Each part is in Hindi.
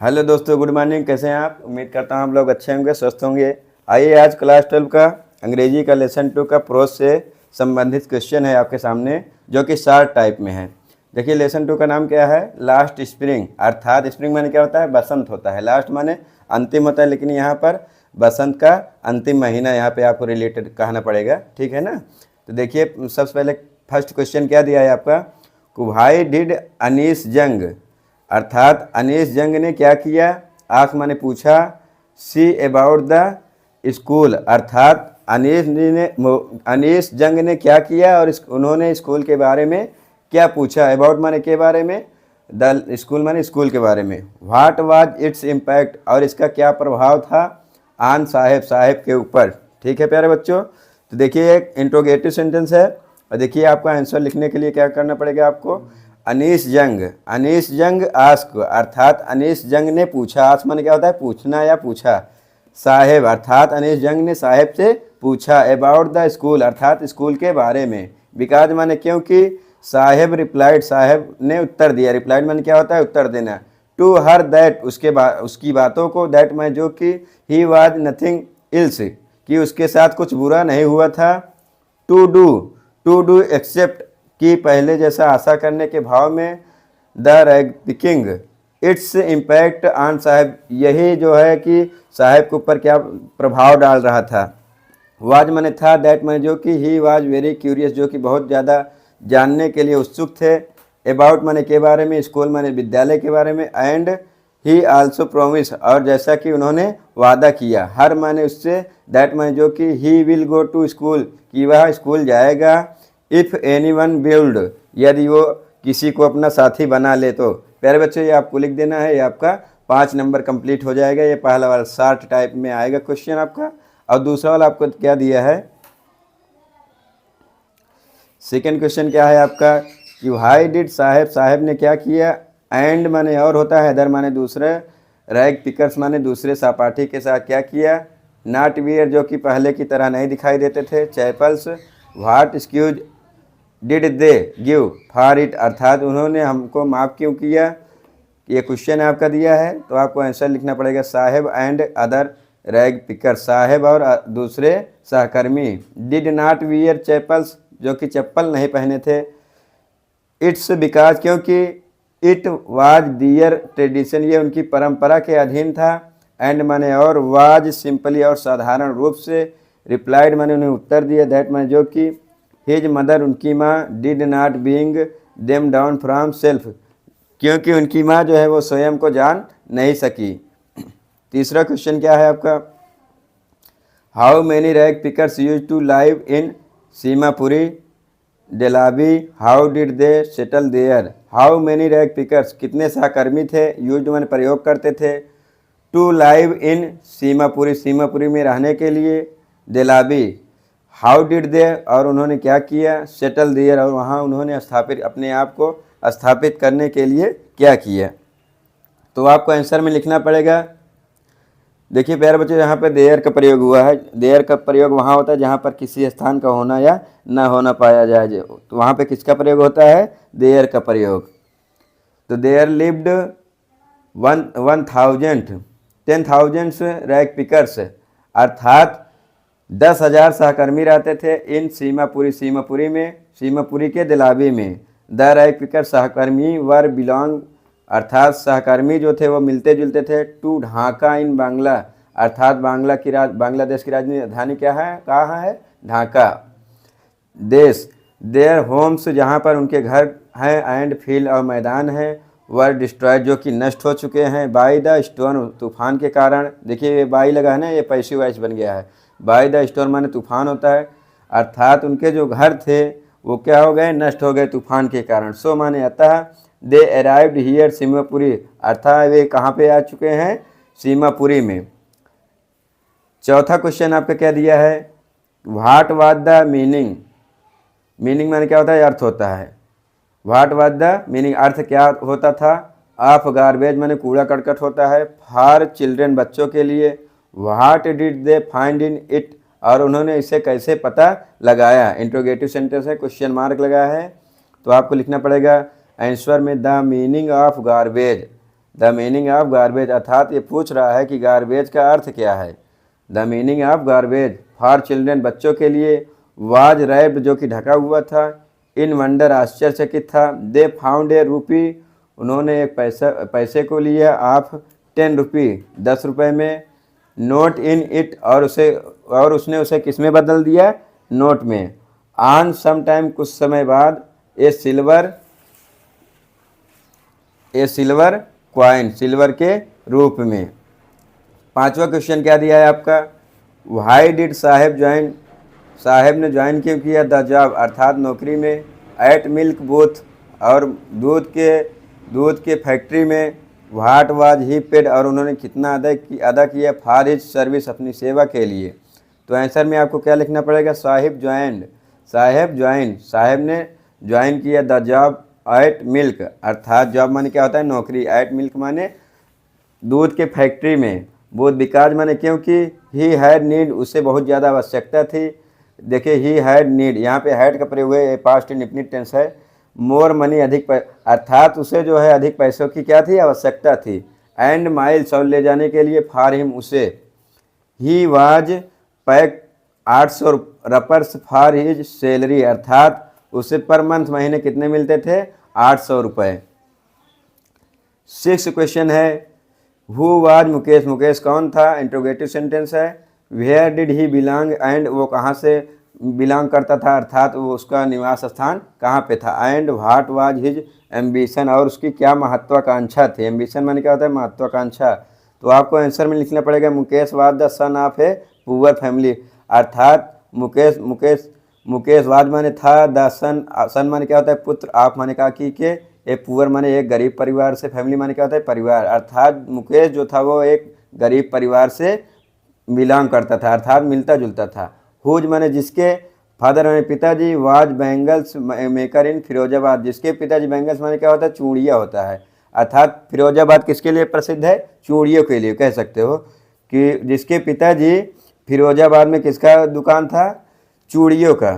हेलो दोस्तों, गुड मॉर्निंग। कैसे हैं आप? उम्मीद करता हूँ आप लोग अच्छे होंगे, स्वस्थ होंगे। आइए आज क्लास 12 का अंग्रेजी का लेसन 2 का प्रोज से संबंधित क्वेश्चन है आपके सामने, जो कि शार्ट टाइप में है। देखिए, लेसन 2 का नाम क्या है? Last spring. अर्थात स्प्रिंग माने क्या होता है? बसंत होता है। लास्ट माने अंतिम होता है, लेकिन यहाँ पर बसंत का अंतिम महीना यहाँ पे आपको रिलेटेड कहना पड़ेगा, ठीक है ना। तो देखिए, सबसे पहले फर्स्ट क्वेश्चन क्या दिया है आपका? व्हाई डिड अनीस जंग, अर्थात अनीस जंग ने क्या किया? आस्क माने पूछा, सी अबाउट द स्कूल, अर्थात अनीस जंग ने क्या किया और उन्होंने स्कूल के बारे में क्या पूछा? अबाउट माने के बारे में, द स्कूल माने स्कूल के बारे में। व्हाट वाज इट्स इम्पैक्ट, और इसका क्या प्रभाव था आन साहेब, साहेब के ऊपर। ठीक है प्यारे बच्चों। तो देखिए, एक इंट्रोगेटिव सेंटेंस है और देखिए आपका आंसर लिखने के लिए क्या करना पड़ेगा आपको? अनीस जंग आस्क, अर्थात अनीस जंग ने पूछा। आस्क माने क्या होता है? पूछना या पूछा। साहेब, अर्थात अनीस जंग ने साहेब से पूछा। अबाउट द स्कूल, अर्थात स्कूल के बारे में। बिकॉज माने क्योंकि। साहेब रिप्लाइड, साहेब ने उत्तर दिया। रिप्लाइड माने क्या होता है? उत्तर देना। टू हर दैट, उसकी बातों को। दैट माने जो कि। ही वाज नथिंग इल्स, कि उसके साथ कुछ बुरा नहीं हुआ था। टू डू एक्सेप्ट, कि पहले जैसा आशा करने के भाव में। The rag picking its impact on Saheb, यही जो है कि साहेब के ऊपर क्या प्रभाव डाल रहा था। वाज माने था, दैट माने जो कि। ही वाज वेरी क्यूरियस, जो कि बहुत ज़्यादा जानने के लिए उत्सुक थे। अबाउट माने के बारे में, स्कूल माने विद्यालय के बारे में। एंड ही आल्सो प्रोमिस, और जैसा कि उन्होंने वादा किया। हर माने उससे, दैट माने जो कि। He will go to school, कि वह स्कूल जाएगा। इफ़ एनीवन बिल्ड, यदि वो किसी को अपना साथी बना ले तो। प्यारे बच्चों, ये आपको लिख देना है। ये आपका 5 नंबर कंप्लीट हो जाएगा। ये पहला वाला शार्ट टाइप में आएगा क्वेश्चन आपका। और दूसरा वाला आपको क्या दिया है? सेकेंड क्वेश्चन क्या है आपका? कि व्हाई डिड साहेब, साहेब ने क्या किया? एंड माने और होता है, अदर माने दूसरे। रैग पिकर्स माने दूसरे सहपाठी के साथ क्या किया? नॉट वियर, जो कि पहले की तरह नहीं दिखाई देते थे। Chapels. What excuse did they give for it, अर्थात उन्होंने हमको माफ़ क्यों किया? ये क्वेश्चन आपका दिया है, तो आपको आंसर लिखना पड़ेगा। साहेब एंड अदर रैग पिकर, साहेब और दूसरे सहकर्मी। डिड नॉट वियर चैपल्स, जो कि चप्पल नहीं पहने थे। इट्स बिकॉज, क्योंकि। इट वाज दियर ट्रेडिशन, ये उनकी परंपरा के अधीन था। एंड माने और। वाज सिंपली, और साधारण रूप से। रिप्लाइड माने उन्हें उत्तर दिया। दैट माने जो कि। हिज मदर, उनकी माँ। Did not being them down from self, क्योंकि उनकी माँ जो है वो स्वयं को जान नहीं सकी। तीसरा क्वेश्चन क्या है आपका? How many rag pickers use to live in Seemapuri डेलाबी, how did they settle there. How many rag pickers, कितने सहकर्मी थे। यूज माने प्रयोग करते थे। To live in Seemapuri, Seemapuri में रहने के लिए। डेलाबी। हाउ डिड दे, और उन्होंने क्या किया? सेटल देयर, और वहाँ उन्होंने स्थापित, अपने आप को स्थापित करने के लिए क्या किया? तो आपको आंसर में लिखना पड़ेगा। देखिए प्यारे बच्चों, यहाँ पे देयर का प्रयोग हुआ है। देयर का प्रयोग वहाँ होता है जहाँ पर किसी स्थान का होना या ना होना पाया जाए, तो वहाँ पे किसका प्रयोग होता है? देयर का प्रयोग। तो देयर लिव्ड 10,000 रैग पिकर्स, अर्थात 10,000 सहकर्मी रहते थे। इन सीमापुरी, सीमापुरी में। सीमापुरी के दिलाबी में। द रैग पिकर, सहकर्मी। वर बिलोंग, अर्थात सहकर्मी जो थे वो मिलते जुलते थे। टू ढाका इन बांग्ला, अर्थात बांग्लादेश की राजधानी क्या है? कहाँ है? ढाका देश। देयर होम्स, जहाँ पर उनके घर हैं। एंड फील्ड, और मैदान है। वर डिस्ट्रॉयड, जो कि नष्ट हो चुके हैं। बाई द स्टोर्म, तूफान के कारण। देखिए ये बाई लगा है ना, ये पैसिव वॉइस बन गया है। बाई द स्टोर्म माने तूफान होता है, अर्थात उनके जो घर थे वो क्या हो गए? नष्ट हो गए तूफान के कारण। सो माने अतः। दे अराइव्ड हियर सीमापुरी, अर्थात वे कहाँ पे आ चुके हैं? सीमापुरी में। चौथा क्वेश्चन आपका क्या दिया है? What was the meaning, meaning माने क्या होता है? अर्थ होता है। व्हाट वाज द मीनिंग, अर्थ क्या होता था? ऑफ गार्बेज माने कूड़ा करकट होता है। फॉर चिल्ड्रेन, बच्चों के लिए। What did they find in it, और उन्होंने इसे कैसे पता लगाया? इंट्रोगेटिव सेंटेंस है, क्वेश्चन मार्क लगा है। तो आपको लिखना पड़ेगा आंसर में the meaning of garbage, the meaning of garbage, अर्थात ये पूछ रहा है कि गार्बेज का अर्थ क्या है। The meaning of garbage for children, बच्चों के लिए। वाज रैप्ड, जो कि ढका हुआ था। इन वंडर, आश्चर्यचकित था। दे फाउंड ए रूपी, उन्होंने एक पैसे को लिया। ऑफ 10 रुपी, 10 रुपये में। नोट इन इट, और उसने उसे किस में बदल दिया, नोट में। ऑन सम टाइम, कुछ समय बाद। ए सिल्वर क्वाइन, सिल्वर के रूप में। पांचवा क्वेश्चन क्या दिया है आपका, व्हाई डिड साहेब ज्वाइन, साहेब ने ज्वाइन क्यों किया द जॉब, अर्थात नौकरी में। एट मिल्क बूथ, और दूध के फैक्ट्री में। व्हाट वाज ही पेड, और उन्होंने कितना अदा किया फॉर हिज सर्विस, अपनी सेवा के लिए। तो आंसर में आपको क्या लिखना पड़ेगा, साहिब ज्वाइंड, साहेब ने ज्वाइन किया द जॉब एट मिल्क, अर्थात जॉब माने क्या होता है, नौकरी। एट मिल्क माने दूध के फैक्ट्री में। बोथ बिकाज माने क्योंकि। ही हैड नीड, उसे बहुत ज़्यादा आवश्यकता थी। देखिए ही हैड नीड, यहाँ पे हैड का प्रयोग है, पास्ट इंडेफिनिट टेंस है। मोर मनी, अधिक अर्थात उसे जो है अधिक पैसों की क्या थी, आवश्यकता थी। एंड माइल्स, और ले जाने के लिए। फॉर हिम, उसे। He was paid 800 rupees for his salary, अर्थात उसे पर मंथ, महीने कितने मिलते थे, 800 रुपये। 6 क्वेश्चन है, हु वाज मुकेश, मुकेश कौन था, इंट्रोगेटिव सेंटेंस है। Where did he belong, and वो कहाँ से बिलोंग करता था, अर्थात वो उसका निवास स्थान कहाँ पे था। And what was his ambition, और उसकी क्या महत्वाकांक्षा थी। एम्बिशन माने क्या होता है, महत्वाकांक्षा। तो आपको आंसर में लिखना पड़ेगा, Mukesh was the son of a poor family, अर्थात मुकेश वाज माने था, द सन माने क्या होता है, पुत्र। आप माने कहा कि के, ए पुअर माने एक गरीब परिवार से। फैमिली माने क्या होता है, परिवार। अर्थात मुकेश जो था वो एक गरीब परिवार से बिलोंग करता था, अर्थात मिलता जुलता था। हुज माने जिसके। फादर माने पिताजी। वाज बैंगल्स मेकर इन फिरोजाबाद, जिसके पिताजी। बैंगल्स माने क्या होता है, चूड़िया होता है, अर्थात फिरोजाबाद किसके लिए प्रसिद्ध है, चूड़ियों के लिए। कह सकते हो कि जिसके पिताजी फिरोजाबाद में किसका दुकान था, चूड़ियों का।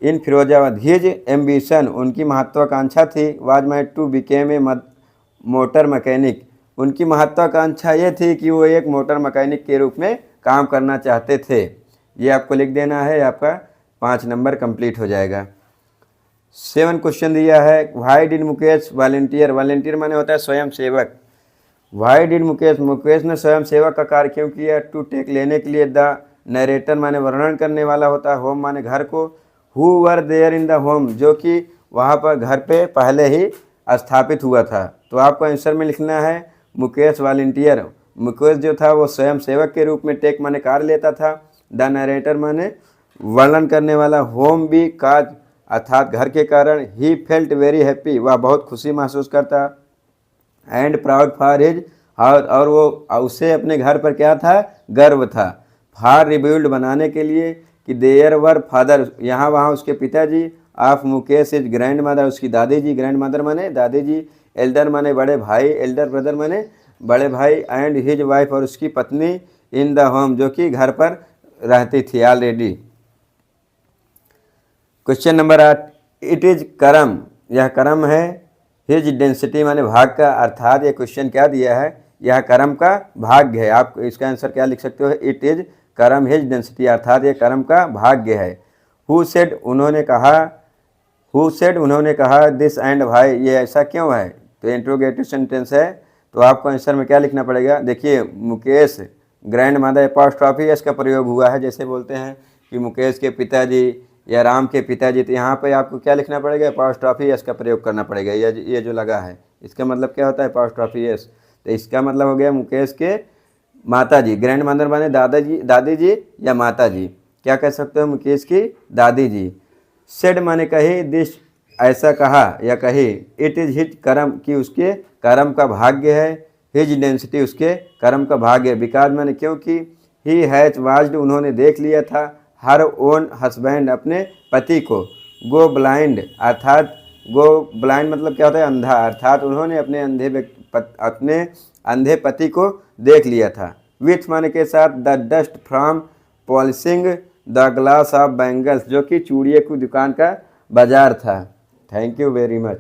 इन फिरोजाबाद। हिज एम्बिशन, उनकी महत्वाकांक्षा थी। Was my to become a motor mechanic, उनकी महत्वाकांक्षा ये थी कि वो एक मोटर मैकेनिक के रूप में काम करना चाहते थे। ये आपको लिख देना है, आपका 5 नंबर कंप्लीट हो जाएगा। 7 क्वेश्चन दिया है, why did Mukesh volunteer, volunteer माने होता है स्वयं सेवक। व्हाई डिड मुकेश, मुकेश ने स्वयं सेवक का कार्य क्यों किया। टू टेक, लेने के लिए। द नरेटर माने वर्णन करने वाला होता है। होम माने घर को। Who were there in the home, जो कि वहाँ पर घर पे पहले ही स्थापित हुआ था। तो आपको आंसर में लिखना है, मुकेश वॉलंटियर, मुकेश जो था वो स्वयं सेवक के रूप में। टेक माने कार्य लेता था। द नरेटर माने वर्णन करने वाला। होम भी काज, अर्थात घर के कारण। ही फेल्ट वेरी हैप्पी, वह बहुत खुशी महसूस करता। एंड प्राउड फॉर हिज, और वो उसे अपने घर पर क्या था, गर्व था। फॉर रिबिल्ड, बनाने के लिए। कि देयर वर फादर, यहाँ वहाँ उसके पिताजी। Of Mukesh is grand mother, उसकी दादी जी। ग्रैंड मदर माने दादी जी। एल्डर माने बड़े भाई, एल्डर ब्रदर माने बड़े भाई। एंड हिज वाइफ, और उसकी पत्नी। इन द होम, जो कि घर पर रहती थी already. Question number 8, it is करम, यह करम है। हिज डेंसिटी माने भाग का, अर्थात ये क्वेश्चन क्या दिया है, यह करम का भाग्य है। आप इसका आंसर क्या लिख सकते हो, इट इज करम हिज डेंसिटी, अर्थात ये करम का भाग्य है। हु सेड, उन्होंने कहा। दिस एंड भाई, ये ऐसा क्यों है। तो इंट्रोगेटिव सेंटेंस है। तो आपको आंसर में क्या लिखना पड़ेगा, देखिए Mukesh grand mother, apostrophe S का प्रयोग हुआ है। जैसे बोलते हैं कि मुकेश के पिताजी या राम के पिताजी, तो यहाँ पे आपको क्या लिखना पड़ेगा, अपॉस्ट्रॉफी एस का प्रयोग करना पड़ेगा। ये जो लगा है इसका मतलब क्या होता है, अपॉस्ट्रॉफी एस। तो इसका मतलब हो गया मुकेश के माता जी। ग्रैंड मदर माने दादी जी या माता जी। क्या कह सकते हो, मुकेश की दादी जी। सेड माने कही। दिस, ऐसा कहा या कही। इट इज हिज करम, कि उसके कर्म का भाग्य है। हिज डेंसिटी, उसके कर्म का भाग्य। बिकॉज माने क्योंकि। ही हैज वाज्ड, उन्होंने देख लिया था। हर ओन हस्बैंड, अपने पति को। गो ब्लाइंड, अर्थात गो ब्लाइंड मतलब क्या होता है, अंधा। अर्थात उन्होंने अपने अंधे पति को देख लिया था। विथ माने के साथ। The dust from polishing the glass of bangles, जो कि चूड़िए की दुकान का बाजार था। Thank you very much.